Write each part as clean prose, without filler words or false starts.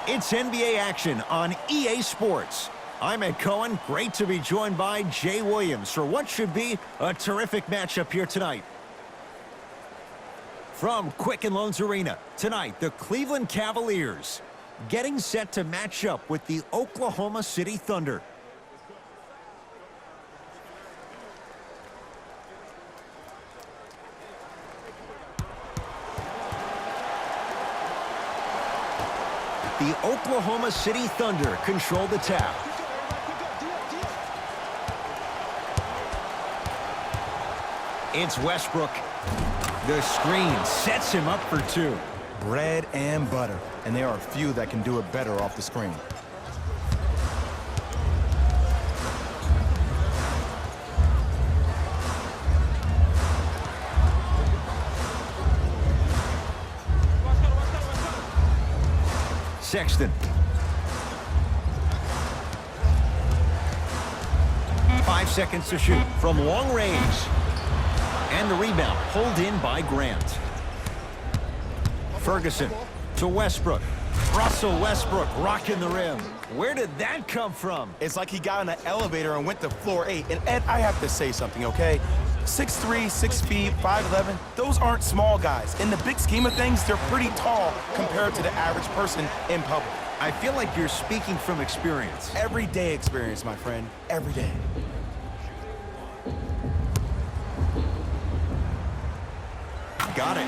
It's NBA action on EA Sports. I'm Ed Cohen. Great to be joined by Jay Williams for what should be a terrific matchup here tonight. From Quicken Loans Arena, tonight the Cleveland Cavaliers getting set to match up with the Oklahoma City Thunder. The Oklahoma City Thunder control the tap. It's Westbrook. The screen sets him up for two. Bread and butter, and there are a few that can do it better off the screen. Sexton. 5 seconds to shoot from long range. And the rebound pulled in by Grant. Ferguson to Westbrook. Russell Westbrook rocking the rim. Where did that come from? It's like he got in an elevator and went to floor 8. And Ed, I have to say something, okay? 6'3", 6 feet, 5'11", those aren't small guys. In the big scheme of things, they're pretty tall compared to the average person in public. I feel like you're speaking from experience. Everyday experience, my friend. Every day. Got it.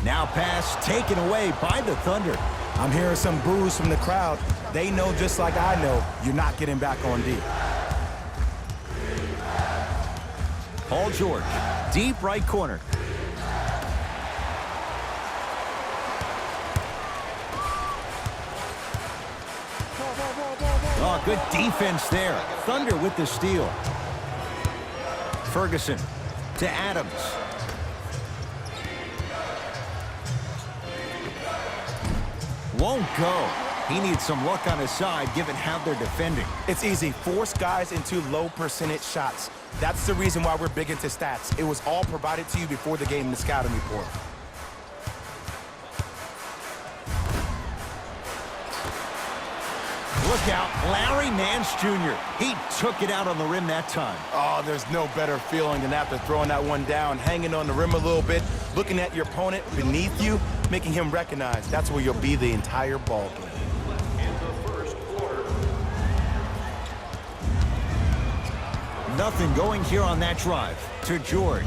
Now pass taken away by the Thunder. I'm hearing some boos from the crowd. They know just like I know you're not getting back on D. Paul George, deep right corner. Oh, good defense there. Thunder with the steal. Ferguson to Adams. Won't go. He needs some luck on his side given how they're defending. It's easy. Force guys into low percentage shots. That's the reason why we're big into stats. It was all provided to you before the game in the scouting report. Look out, Larry Nance Jr. He took it out on the rim that time. Oh, there's no better feeling than after throwing that one down, hanging on the rim a little bit, looking at your opponent beneath you, making him recognize that's where you'll be the entire ball game. Nothing going here on that drive to George.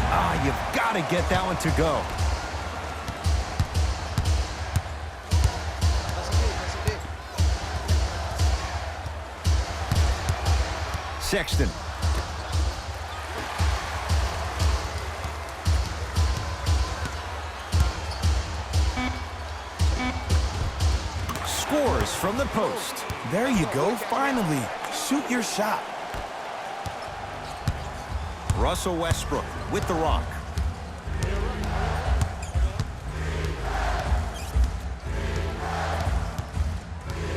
Ah, you've got to get that one to go. Sexton. Scores from the post. There you go, finally. Shoot your shot. Russell Westbrook with the rock.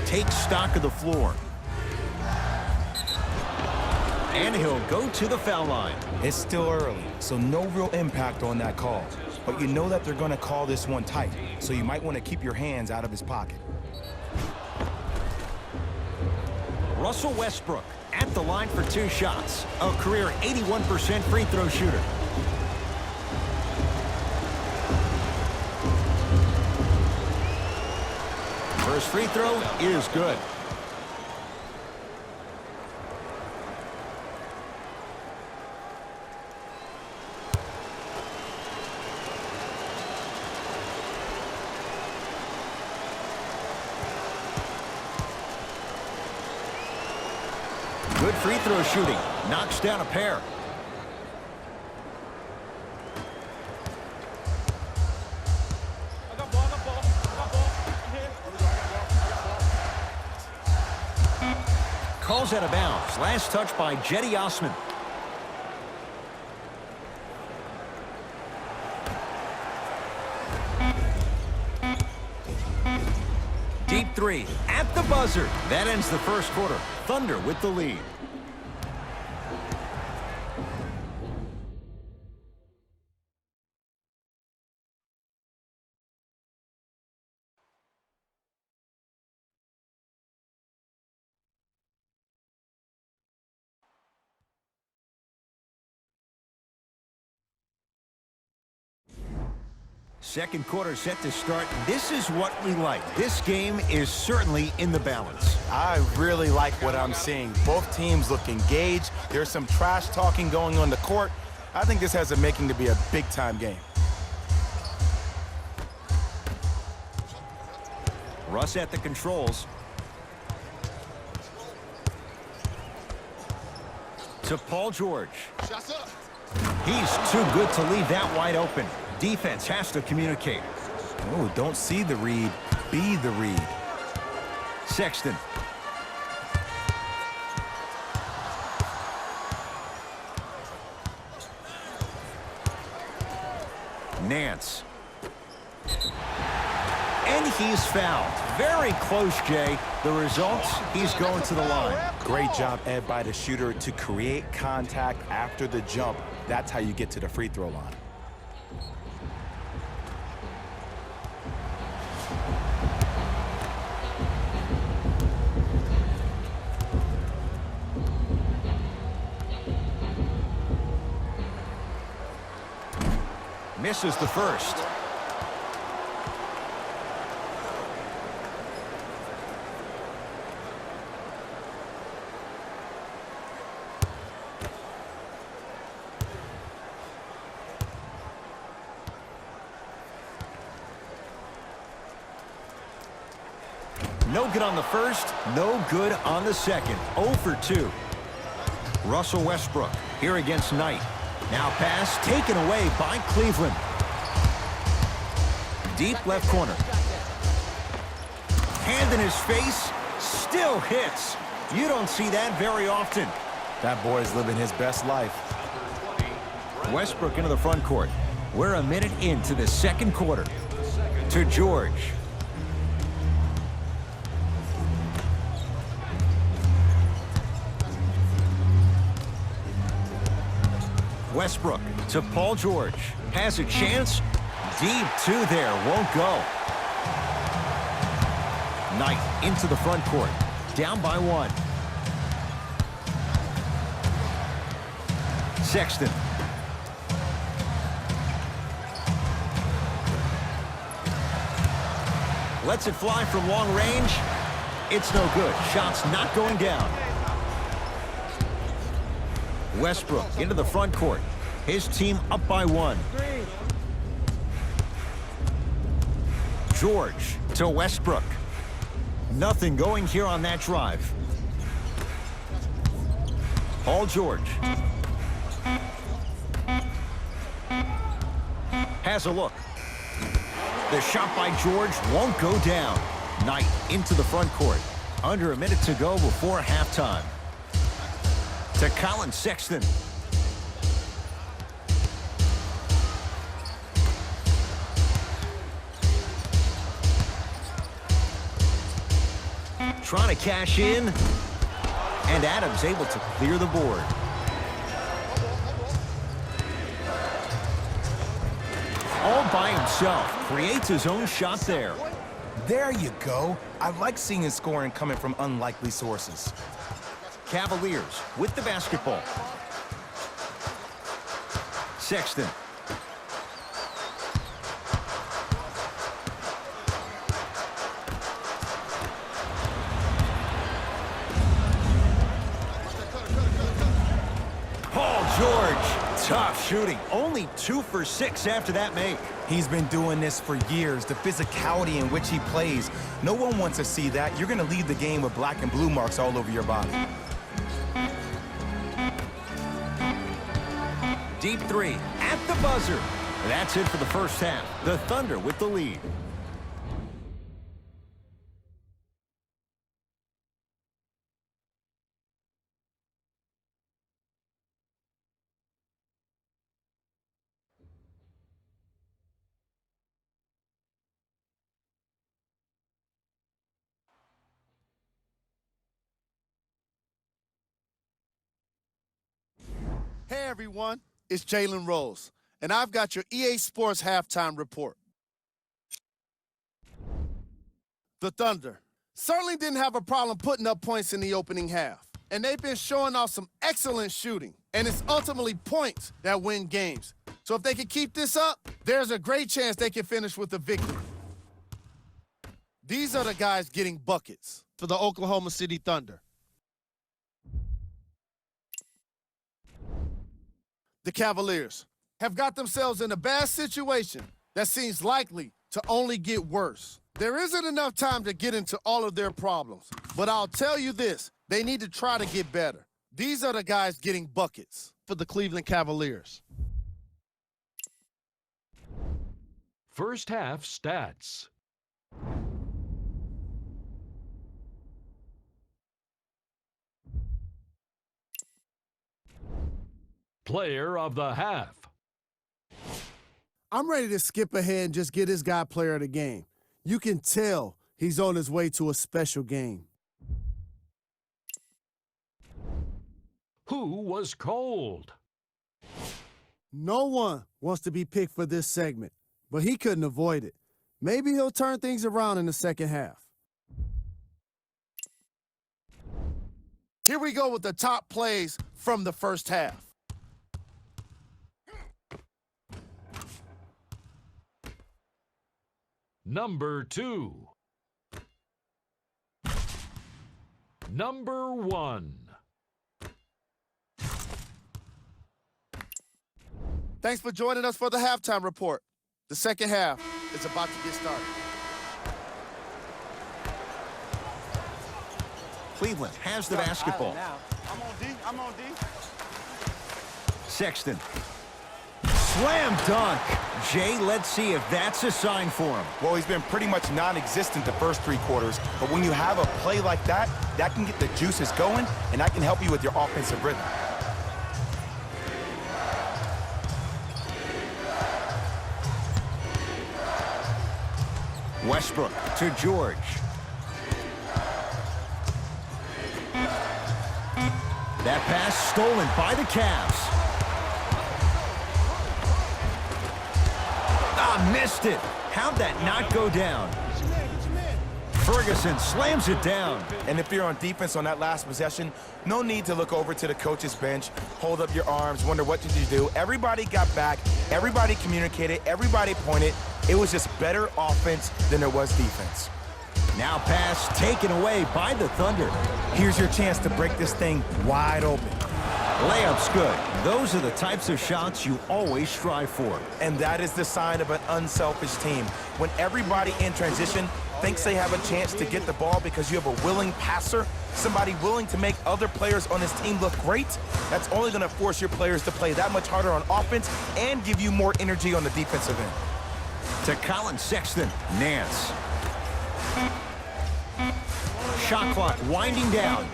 Takes stock of the floor. And he'll go to the foul line. It's still early, so no real impact on that call. But you know that they're going to call this one tight, so you might want to keep your hands out of his pocket. Russell Westbrook at the line for 2 shots. A career 81% free throw shooter. First free throw is good. Good free throw shooting. Knocks down a pair. Calls out of bounds. Last touch by Jetty Osman. Deep three at the buzzer. That ends the first quarter. Thunder with the lead. Second quarter set to start. This is what we like. This game is certainly in the balance. I really like what I'm seeing. Both teams look engaged. There's some trash talking going on the court. I think this has a making to be a big-time game. Russ at the controls. To Paul George. He's too good to leave that wide open. Defense has to communicate. Oh, don't see the read, be the read. Sexton. Nance. And he's fouled. Very close, Jay. The results, he's going to the line. Great job, Ed, by the shooter to create contact after the jump. That's how you get to the free throw line. Misses the first. No good on the first, no good on the second. 0 for 2. Russell Westbrook here against Knight. Now pass taken away by Cleveland. Deep left corner. Hand in his face, still hits. You don't see that very often. That boy's living his best life. Westbrook into the front court. We're a minute into the second quarter. To George. Westbrook to Paul George. Has a chance. Deep two there. Won't go. Knight into the front court. Down by 1. Sexton. Lets it fly from long range. It's no good. Shot's not going down. Westbrook into the front court. His team up by 1. George to Westbrook. Nothing going here on that drive. Paul George. Has a look. The shot by George won't go down. Knight into the front court. Under a minute to go before halftime. To Colin Sexton. Trying to cash in. And Adams able to clear the board. All by himself. Creates his own shot there. There you go. I like seeing his scoring coming from unlikely sources. Cavaliers with the basketball. Sexton. Paul George, tough shooting. Only 2 for 6 after that make. He's been doing this for years, the physicality in which he plays. No one wants to see that. You're going to leave the game with black and blue marks all over your body. Deep 3 at the buzzer. That's it for the first half. The Thunder with the lead. Hey everyone, it's Jalen Rose, and I've got your EA Sports halftime report. The Thunder certainly didn't have a problem putting up points in the opening half, and they've been showing off some excellent shooting, and it's ultimately points that win games. So if they can keep this up, there's a great chance they can finish with a victory. These are the guys getting buckets for the Oklahoma City Thunder. The Cavaliers have got themselves in a bad situation that seems likely to only get worse. There isn't enough time to get into all of their problems, but I'll tell you this, they need to try to get better. These are the guys getting buckets for the Cleveland Cavaliers. First half stats. Player of the half. I'm ready to skip ahead and just get this guy player of the game. You can tell he's on his way to a special game. Who was cold? No one wants to be picked for this segment, but he couldn't avoid it. Maybe he'll turn things around in the second half. Here we go with the top plays from the first half. Number 2. Number 1. Thanks for joining us for the halftime report. The second half is about to get started. Cleveland has the basketball. I'm on D. Sexton. Slam dunk. Jay, let's see if that's a sign for him. Well, he's been pretty much non-existent the first 3 quarters, but when you have a play like that, that can get the juices going, and that can help you with your offensive rhythm. Westbrook to George. That pass stolen by the Cavs. Missed it. How'd that not go down? Ferguson slams it down. And if you're on defense on that last possession, no need to look over to the coach's bench, hold up your arms, wonder what did you do. Everybody got back, everybody communicated, everybody pointed. It was just better offense than there was defense. Now pass taken away by the Thunder. Here's your chance to break this thing wide open. Layup's good. Those are the types of shots you always strive for. And that is the sign of an unselfish team. When everybody in transition thinks they have a chance to get the ball because you have a willing passer, somebody willing to make other players on this team look great, that's only going to force your players to play that much harder on offense and give you more energy on the defensive end. To Colin Sexton. Nance. Shot clock winding down.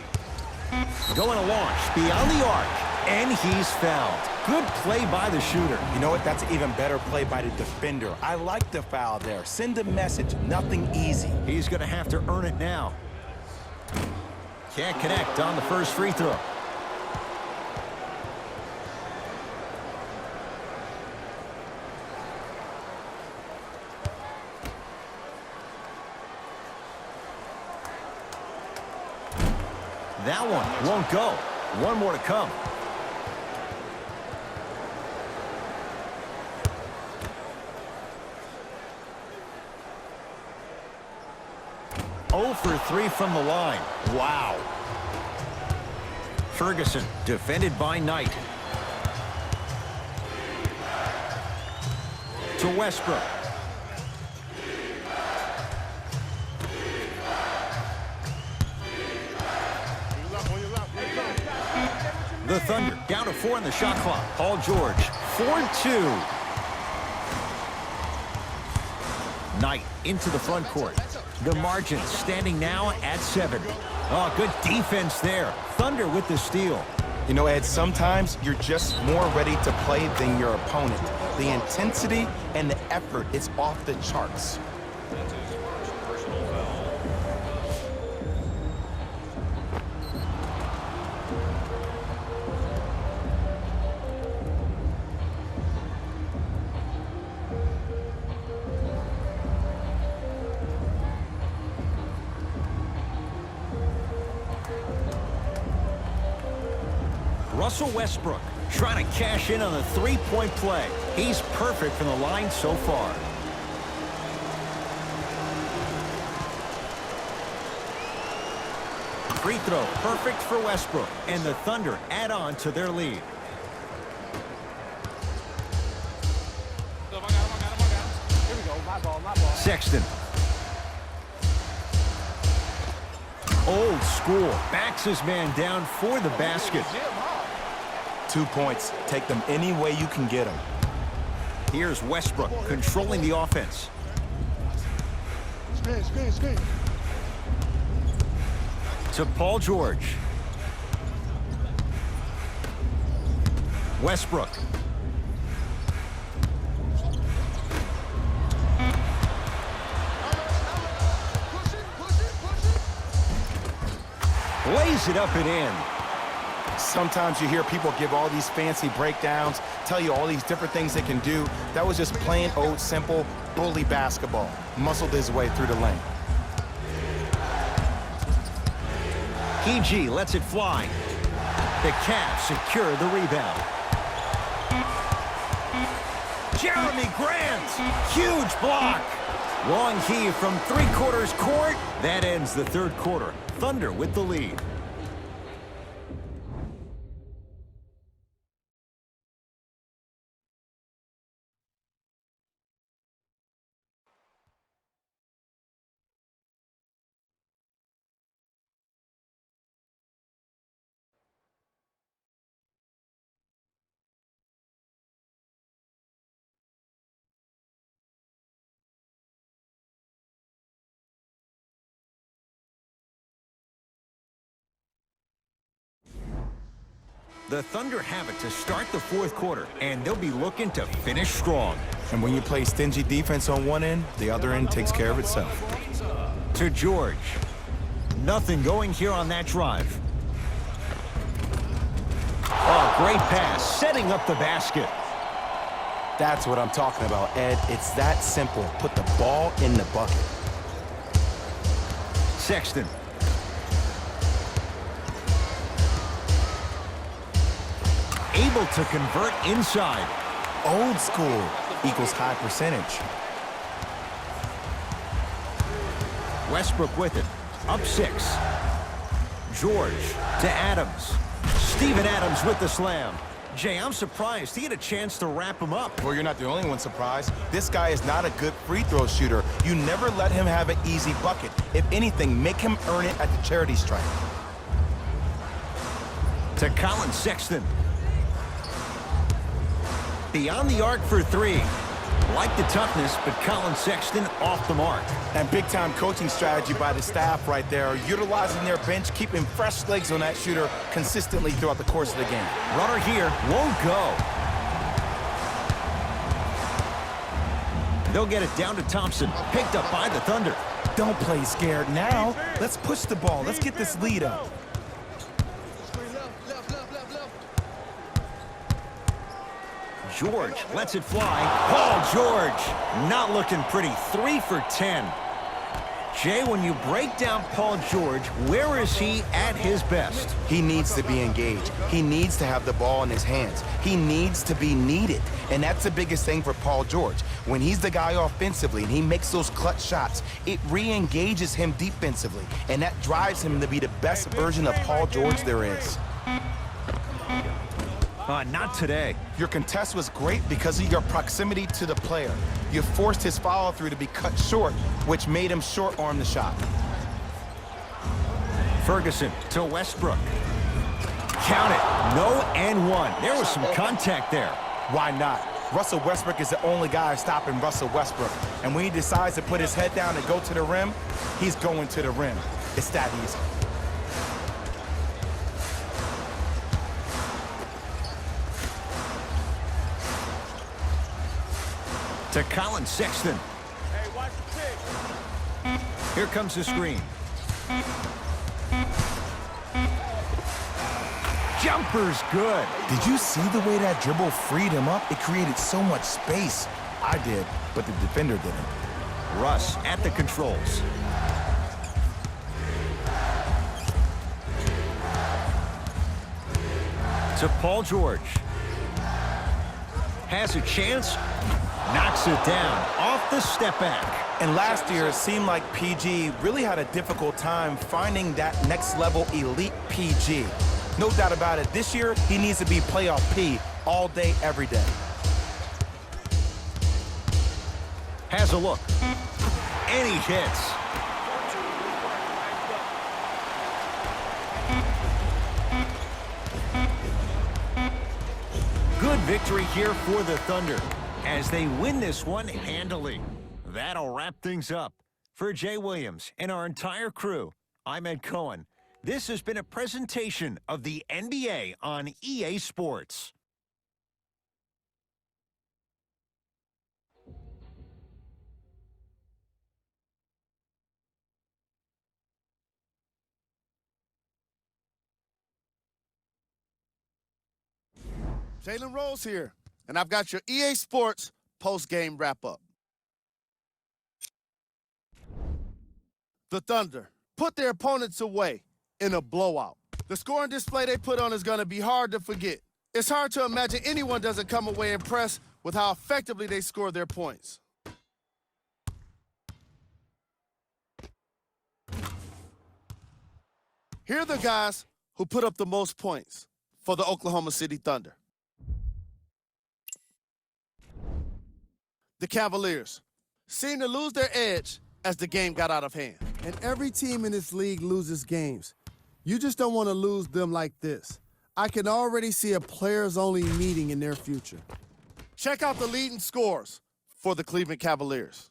Going to launch beyond the arc, and he's fouled. Good play by the shooter. You know what? That's an even better play by the defender. I like the foul there. Send a message. Nothing easy. He's going to have to earn it now. Can't connect on the first free throw. That one won't go. One more to come. Oh for 3 from the line. Wow. Ferguson defended by Knight. To Westbrook. The Thunder down to 4 in the shot clock. Paul George, 4-2. Knight into the front court. The margin standing now at 7. Oh, good defense there. Thunder with the steal. You know, Ed, sometimes you're just more ready to play than your opponent. The intensity and the effort is off the charts. Russell Westbrook, trying to cash in on the three-point play. He's perfect from the line so far. Free throw, perfect for Westbrook, and the Thunder add on to their lead. Here we go, my ball. Sexton. Old school, backs his man down for the basket. 2 points. Take them any way you can get them. Here's Westbrook controlling the offense. Screen. To Paul George. Westbrook. Lays it up and in. Sometimes you hear people give all these fancy breakdowns, tell you all these different things they can do. That was just plain old simple bully basketball. Muscled his way through the lane. PG lets it fly. The Cavs secure the rebound. Jeremy Grant, huge block. Long heave from three-quarters court. That ends the third quarter. Thunder with the lead. The Thunder have it to start the fourth quarter, and they'll be looking to finish strong. And when you play stingy defense on one end, the other end takes care of itself. To George. Nothing going here on that drive. Oh, great pass, setting up the basket. That's what I'm talking about, Ed. It's that simple. Put the ball in the bucket. Sexton. Able to convert inside. Old school equals high percentage. Westbrook with it. Up 6. George to Adams. Steven Adams with the slam. Jay, I'm surprised he had a chance to wrap him up. Well, you're not the only one surprised. This guy is not a good free throw shooter. You never let him have an easy bucket. If anything, make him earn it at the charity stripe. To Colin Sexton. Beyond the arc for 3. Like the toughness, but Colin Sexton off the mark. And big-time coaching strategy by the staff right there, utilizing their bench, keeping fresh legs on that shooter consistently throughout the course of the game. Runner here won't go. They'll get it down to Thompson, picked up by the Thunder. Don't play scared now. Let's push the ball. Let's get this lead up. George lets it fly. Paul George not looking pretty. 3 for 10. Jay, when you break down Paul George, where is he at his best? He needs to be engaged. He needs to have the ball in his hands. He needs to be needed. And that's the biggest thing for Paul George. When he's the guy offensively and he makes those clutch shots, it re-engages him defensively. And that drives him to be the best version of Paul George there is. Not today. Your contest was great because of your proximity to the player. You forced his follow-through to be cut short, which made him short-arm the shot. Ferguson to Westbrook. Count it. No and 1. There was some contact there. Why not? Russell Westbrook is the only guy stopping Russell Westbrook. And when he decides to put his head down and go to the rim, he's going to the rim. It's that easy. To Colin Sexton. Hey, watch the pick. Here comes the screen. Jumper's good. Did you see the way that dribble freed him up? It created so much space. I did, but the defender didn't. Russ at the controls. To Paul George. has a chance, knocks it down off the step back. And last year, it seemed like PG really had a difficult time finding that next level elite PG. No doubt about it, this year, he needs to be playoff P all day, every day. Has a look. And he hits. Good victory here for the Thunder as they win this one handily. That'll wrap things up. For Jay Williams and our entire crew, I'm Ed Cohen. This has been a presentation of the NBA on EA Sports. Jalen Rose here, and I've got your EA Sports post-game wrap-up. The Thunder put their opponents away in a blowout. The scoring display they put on is going to be hard to forget. It's hard to imagine anyone doesn't come away impressed with how effectively they score their points. Here are the guys who put up the most points for the Oklahoma City Thunder. The Cavaliers seemed to lose their edge as the game got out of hand. And every team in this league loses games. You just don't want to lose them like this. I can already see a players-only meeting in their future. Check out the leading scores for the Cleveland Cavaliers.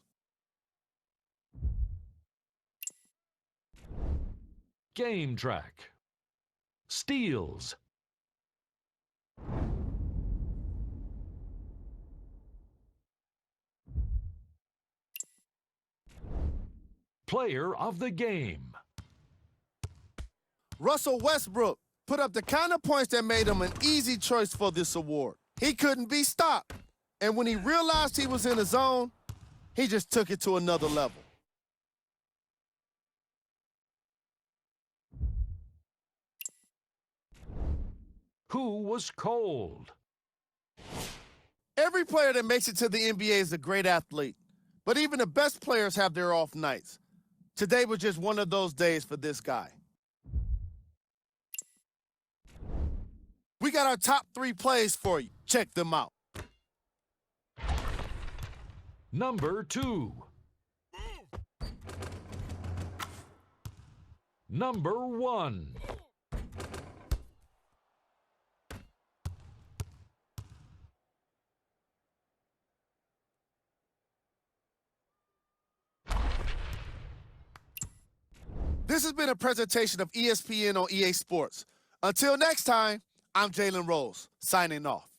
Game track. Steals. Player of the game. Russell Westbrook put up the kind of points that made him an easy choice for this award. He couldn't be stopped. And when he realized he was in the zone, he just took it to another level. Who was cold? Every player that makes it to the NBA is a great athlete, but even the best players have their off nights. Today was just one of those days for this guy. We got our top 3 plays for you. Check them out. Number 2. Number 1. This has been a presentation of ESPN on EA Sports. Until next time, I'm Jalen Rose, signing off.